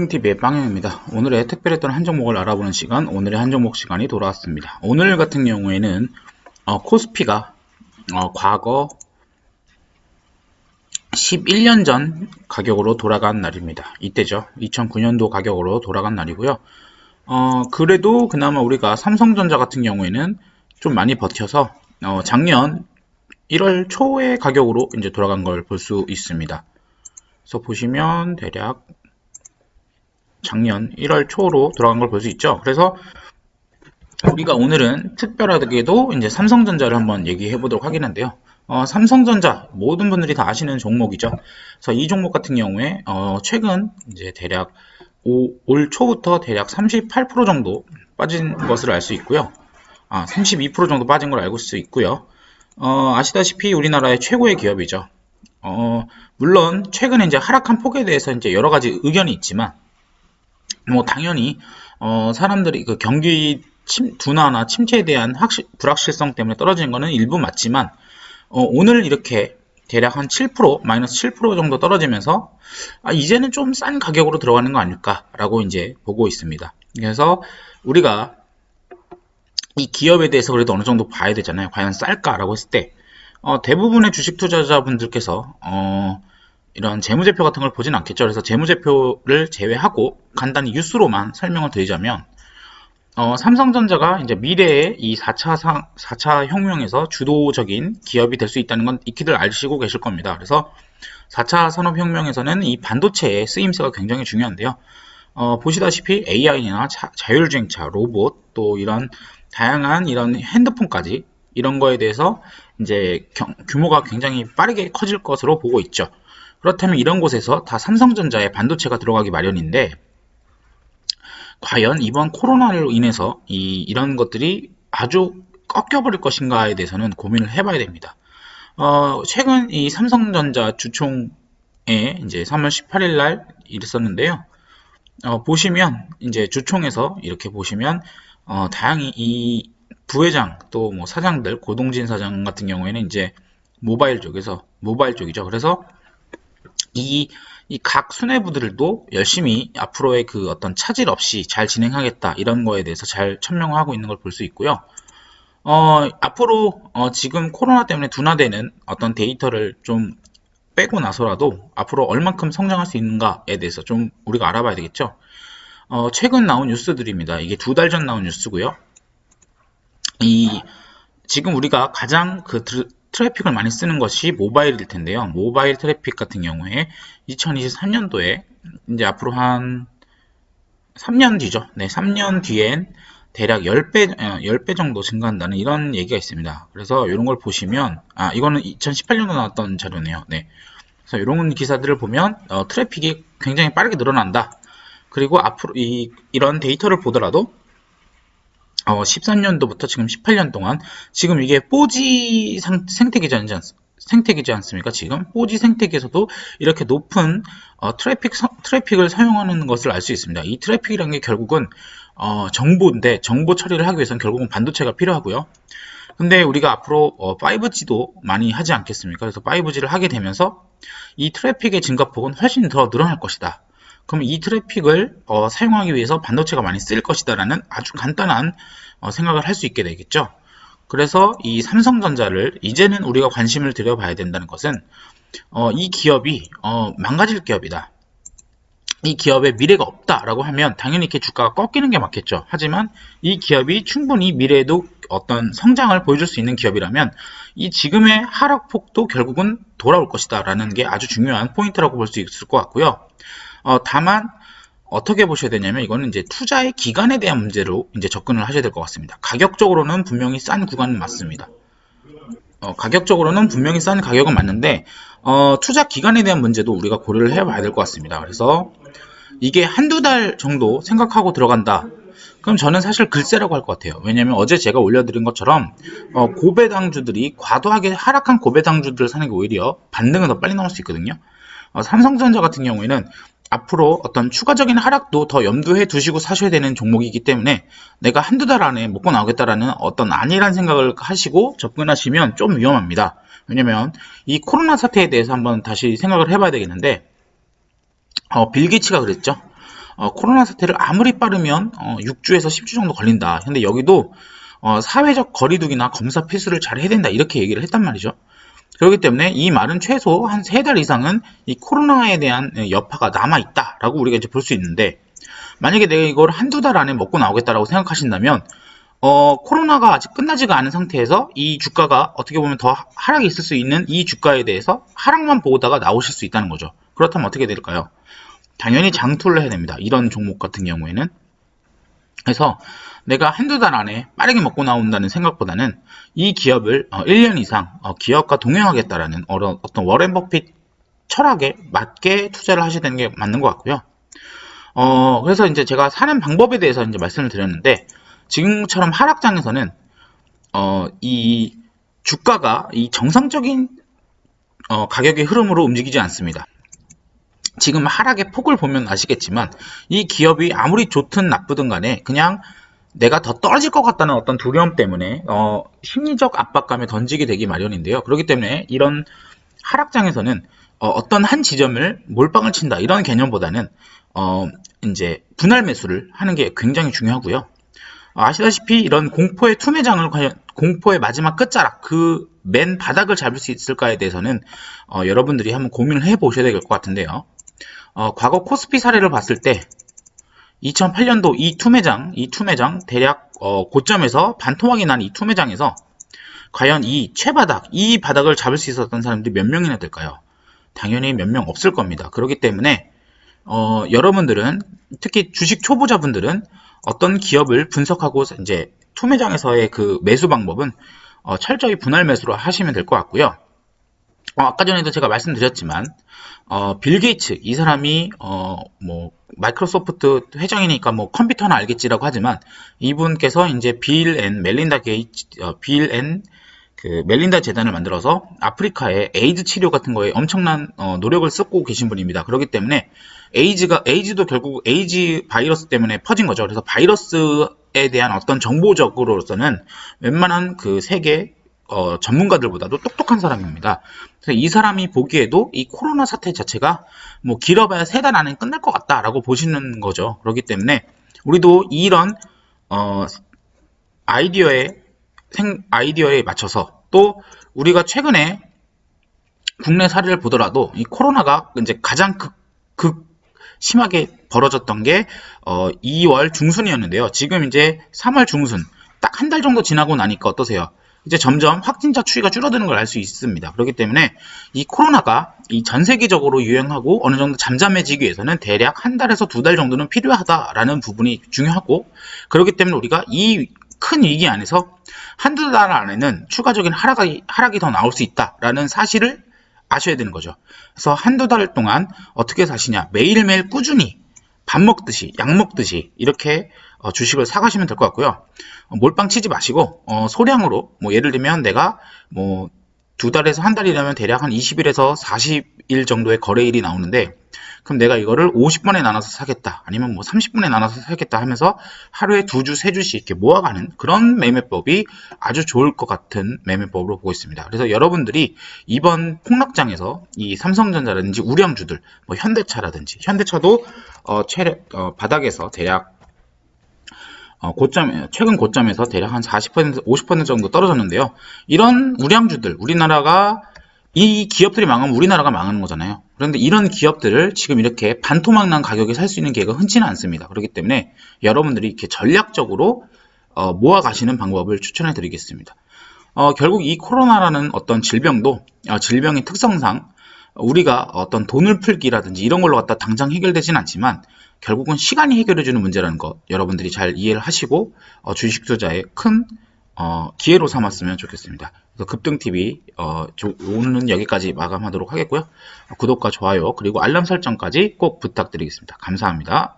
트레이딩TV의 빵형입니다. 오늘의 특별했던 한 종목을 알아보는 시간, 오늘의 한 종목 시간이 돌아왔습니다. 오늘 같은 경우에는 코스피가 과거 11년 전 가격으로 돌아간 날입니다. 이때죠. 2009년도 가격으로 돌아간 날이고요. 그래도 그나마 우리가 삼성전자 같은 경우에는 좀 많이 버텨서 작년 1월 초의 가격으로 이제 돌아간 걸 볼 수 있습니다. 그래서 보시면 대략 작년 1월 초로 돌아간 걸 볼 수 있죠. 그래서 우리가 오늘은 특별하게도 이제 삼성전자를 한번 얘기해 보도록 하겠는데요. 삼성전자 모든 분들이 다 아시는 종목이죠. 그래서 이 종목 같은 경우에 최근 이제 대략 올 초부터 대략 38% 정도 빠진 것을 알 수 있고요. 32% 정도 빠진 걸 알고 수 있고요. 아시다시피 우리나라의 최고의 기업이죠. 물론 최근에 이제 하락한 폭에 대해서 이제 여러 가지 의견이 있지만 당연히 사람들이 그 경기 둔화나 침체에 대한 불확실성 때문에 떨어지는 거는 일부 맞지만 오늘 이렇게 대략 한 7%, 마이너스 7% 정도 떨어지면서 이제는 좀 싼 가격으로 들어가는 거 아닐까라고 이제 보고 있습니다. 그래서 우리가 이 기업에 대해서 그래도 어느 정도 봐야 되잖아요. 과연 쌀까라고 했을 때 대부분의 주식 투자자분들께서 이런 재무제표 같은 걸 보진 않겠죠. 그래서 재무제표를 제외하고 간단히 뉴스로만 설명을 드리자면 삼성전자가 이제 미래의 이 4차 혁명에서 주도적인 기업이 될 수 있다는 건 익히들 아시고 계실 겁니다. 그래서 4차 산업혁명에서는 이 반도체의 쓰임새가 굉장히 중요한데요. 보시다시피 AI나 자율주행차, 로봇, 또 이런 다양한 이런 핸드폰까지 이런 거에 대해서 이제 규모가 굉장히 빠르게 커질 것으로 보고 있죠. 그렇다면 이런 곳에서 다 삼성전자의 반도체가 들어가기 마련인데 과연 이번 코로나로 인해서 이런 것들이 아주 꺾여버릴 것인가에 대해서는 고민을 해봐야 됩니다. 최근 이 삼성전자 주총에 이제 3월 18일 날 있었는데요. 보시면 이제 주총에서 이렇게 보시면 다양히 이 부회장 또 뭐 사장들 고동진 사장 같은 경우에는 이제 모바일 쪽이죠. 그래서 이 각 수뇌부들도 열심히 앞으로의 그 어떤 차질 없이 잘 진행하겠다 이런 거에 대해서 잘 천명하고 있는 걸 볼 수 있고요. 앞으로 지금 코로나 때문에 둔화되는 어떤 데이터를 좀 빼고 나서라도 앞으로 얼만큼 성장할 수 있는가에 대해서 좀 우리가 알아봐야 되겠죠. 최근 나온 뉴스들입니다. 이게 2달 전 나온 뉴스고요. 지금 우리가 가장 트래픽을 많이 쓰는 것이 모바일일 텐데요. 모바일 트래픽 같은 경우에 2023년도에 이제 앞으로 한 3년 뒤죠. 네, 3년 뒤엔 대략 10배 정도 증가한다는 이런 얘기가 있습니다. 그래서 이런 걸 보시면, 이거는 2018년도 나왔던 자료네요. 네. 그래서 이런 기사들을 보면, 트래픽이 굉장히 빠르게 늘어난다. 그리고 앞으로 이런 데이터를 보더라도, 13년도부터 지금 18년 동안 지금 이게 4G 생태계지 않습니까? 지금 4G 생태계에서도 이렇게 높은 트래픽을 사용하는 것을 알 수 있습니다. 이 트래픽이라는 게 결국은 정보인데 정보 처리를 하기 위해서는 결국은 반도체가 필요하고요. 근데 우리가 앞으로 5G도 많이 하지 않겠습니까? 그래서 5G를 하게 되면서 이 트래픽의 증가폭은 훨씬 더 늘어날 것이다. 그럼 이 트래픽을 사용하기 위해서 반도체가 많이 쓸 것이다라는 아주 간단한 생각을 할 수 있게 되겠죠. 그래서 이 삼성전자를 이제는 우리가 관심을 들여봐야 된다는 것은 이 기업이 망가질 기업이다. 이 기업에 미래가 없다라고 하면 당연히 이렇게 주가가 꺾이는 게 맞겠죠. 하지만 이 기업이 충분히 미래에도 어떤 성장을 보여줄 수 있는 기업이라면 이 지금의 하락폭도 결국은 돌아올 것이다 라는 게 아주 중요한 포인트라고 볼 수 있을 것 같고요. 다만 어떻게 보셔야 되냐면 이거는 이제 투자의 기간에 대한 문제로 이제 접근을 하셔야 될 것 같습니다. 가격적으로는 분명히 싼 구간은 맞습니다. 가격적으로는 분명히 싼 가격은 맞는데 투자 기간에 대한 문제도 우리가 고려를 해봐야 될 것 같습니다. 그래서 이게 한두 달 정도 생각하고 들어간다. 그럼 저는 사실 글쎄라고 할 것 같아요. 왜냐면 어제 제가 올려드린 것처럼 고배당주들이 과도하게 하락한 고배당주들을 사는 게 오히려 반등은 더 빨리 나올 수 있거든요. 삼성전자 같은 경우에는 앞으로 어떤 추가적인 하락도 더 염두에 두시고 사셔야 되는 종목이기 때문에 내가 한두 달 안에 먹고 나오겠다라는 어떤 안일한 생각을 하시고 접근하시면 좀 위험합니다. 왜냐면 이 코로나 사태에 대해서 한번 다시 생각을 해봐야 되겠는데 빌 게이츠가 그랬죠. 코로나 사태를 아무리 빠르면 6주에서 10주 정도 걸린다. 근데 여기도 사회적 거리두기나 검사 필수를 잘 해야 된다. 이렇게 얘기를 했단 말이죠. 그렇기 때문에 이 말은 최소 한 3달 이상은 이 코로나에 대한 여파가 남아있다라고 우리가 이제 볼 수 있는데, 만약에 내가 이걸 한두 달 안에 먹고 나오겠다라고 생각하신다면 코로나가 아직 끝나지가 않은 상태에서 이 주가가 어떻게 보면 더 하락이 있을 수 있는 이 주가에 대해서 하락만 보다가 나오실 수 있다는 거죠. 그렇다면 어떻게 될까요? 당연히 장투를 해야 됩니다. 이런 종목 같은 경우에는. 그래서 내가 한두 달 안에 빠르게 먹고 나온다는 생각보다는 이 기업을 1년 이상 기업과 동행하겠다라는 어떤 워렌 버핏 철학에 맞게 투자를 하셔야 되는 게 맞는 것 같고요. 그래서 이제 제가 사는 방법에 대해서 이제 말씀을 드렸는데, 지금처럼 하락장에서는 이 주가가 이 정상적인 가격의 흐름으로 움직이지 않습니다. 지금 하락의 폭을 보면 아시겠지만 이 기업이 아무리 좋든 나쁘든 간에 그냥 내가 더 떨어질 것 같다는 어떤 두려움 때문에 심리적 압박감에 던지게 되기 마련인데요. 그렇기 때문에 이런 하락장에서는 어떤 한 지점을 몰빵을 친다 이런 개념보다는 이제 분할 매수를 하는 게 굉장히 중요하고요. 아시다시피 이런 공포의 투매장을 공포의 마지막 끝자락 그 맨 바닥을 잡을 수 있을까에 대해서는 여러분들이 한번 고민을 해 보셔야 될 것 같은데요. 과거 코스피 사례를 봤을 때 2008년도 이 투매장 대략 고점에서 반토막이 난 이 투매장에서 과연 이 최바닥, 이 바닥을 잡을 수 있었던 사람들이 몇 명이나 될까요? 당연히 몇 명 없을 겁니다. 그렇기 때문에 여러분들은, 특히 주식 초보자분들은 어떤 기업을 분석하고 이제 투매장에서의 그 매수 방법은 철저히 분할 매수로 하시면 될 것 같고요. 아까 전에도 제가 말씀드렸지만 빌 게이츠 이 사람이 뭐 마이크로소프트 회장이니까 뭐 컴퓨터는 알겠지라고 하지만 이분께서 이제 빌 앤 멜린다 재단을 만들어서 아프리카의 에이즈 치료 같은 거에 엄청난 노력을 쏟고 계신 분입니다. 그렇기 때문에 에이즈도 결국 에이즈 바이러스 때문에 퍼진 거죠. 그래서 바이러스에 대한 어떤 정보적으로서는 웬만한 그 세계 전문가들보다도 똑똑한 사람입니다. 그래서 이 사람이 보기에도 이 코로나 사태 자체가 뭐 길어봐야 3달 안에 끝날 것 같다라고 보시는 거죠. 그렇기 때문에 우리도 이런 아이디어에 맞춰서, 또 우리가 최근에 국내 사례를 보더라도 이 코로나가 이제 가장 심하게 벌어졌던 게 2월 중순이었는데요. 지금 이제 3월 중순 딱 한 달 정도 지나고 나니까 어떠세요? 이제 점점 확진자 추이가 줄어드는 걸 알 수 있습니다. 그렇기 때문에 이 코로나가 이 전 세계적으로 유행하고 어느 정도 잠잠해지기 위해서는 대략 한 달에서 2달 정도는 필요하다라는 부분이 중요하고, 그렇기 때문에 우리가 이 큰 위기 안에서 한두 달 안에는 추가적인 하락이 더 나올 수 있다라는 사실을 아셔야 되는 거죠. 그래서 한두 달 동안 어떻게 사시냐, 매일매일 꾸준히 밥 먹듯이 약 먹듯이 이렇게 주식을 사가시면 될 것 같고요. 몰빵 치지 마시고 소량으로, 뭐 예를 들면 내가 뭐 2달에서 한 달이라면 대략 한 20일에서 40일 정도의 거래일이 나오는데, 그럼 내가 이거를 50번에 나눠서 사겠다, 아니면 뭐 30번에 나눠서 사겠다 하면서 하루에 2주, 3주씩 이렇게 모아가는 그런 매매법이 아주 좋을 것 같은 매매법으로 보고 있습니다. 그래서 여러분들이 이번 폭락장에서 이 삼성전자라든지 우량주들, 뭐 현대차도 바닥에서 대략 최근 고점에서 대략 한 40%, 50% 정도 떨어졌는데요. 이런 우량주들, 우리나라가 이 기업들이 망하면 우리나라가 망하는 거잖아요. 그런데 이런 기업들을 지금 이렇게 반토막 난 가격에 살 수 있는 기회가 흔치는 않습니다. 그렇기 때문에 여러분들이 이렇게 전략적으로 모아 가시는 방법을 추천해 드리겠습니다. 결국 이 코로나라는 어떤 질병의 특성상 우리가 어떤 돈을 풀기라든지 이런 걸로 갖다 당장 해결되진 않지만 결국은 시간이 해결해주는 문제라는 거 여러분들이 잘 이해를 하시고 주식 투자에 큰 기회로 삼았으면 좋겠습니다. 그래서 급등TV 오늘은 여기까지 마감하도록 하겠고요. 구독과 좋아요 그리고 알람 설정까지 꼭 부탁드리겠습니다. 감사합니다.